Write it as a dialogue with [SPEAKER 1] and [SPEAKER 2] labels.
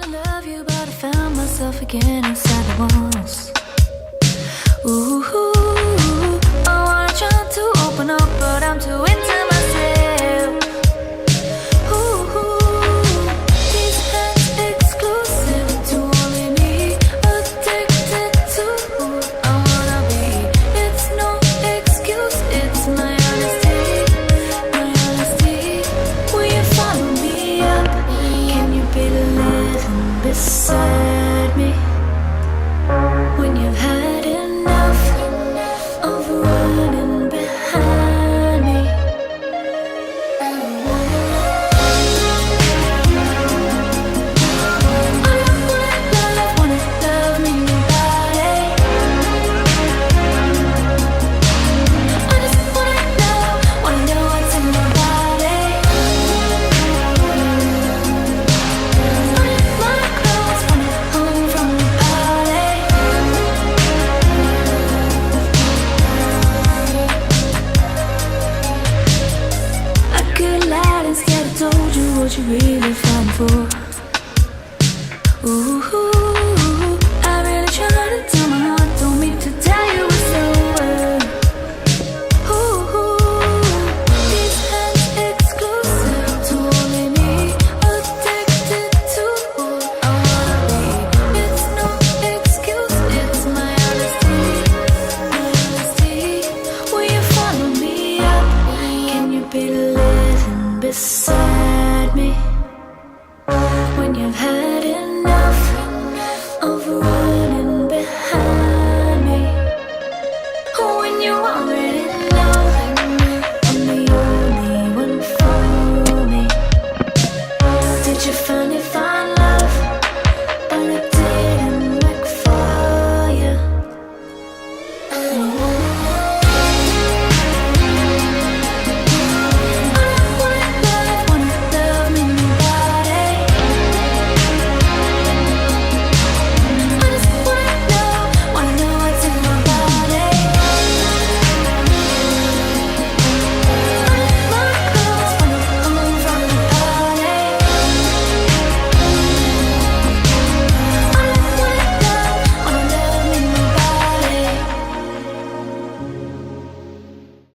[SPEAKER 1] wanna love you, but I found myself again inside the walls. Ooh, I wanna try to open up, but I'm too into myself. Ooh, these hands exclusive to only me, addicted to who I wanna be. It's no excuse, it's my honesty, my honesty. Will you follow me up? Can you be living beside me when you've had enough of running behind me? I don't wanna love me nobody. I just wanna know what's in my body. My clothes, wanna home from the party. I could have lied instead of told you what you really fighting for. Ooh, I really tried to tell my heart, told me to tell you it's over. Ooh, these hands exclusive to only me, addicted to who I wanna be. It's no excuse, it's my honesty, my honesty. Will you follow me up? Can you be living beside me when you've had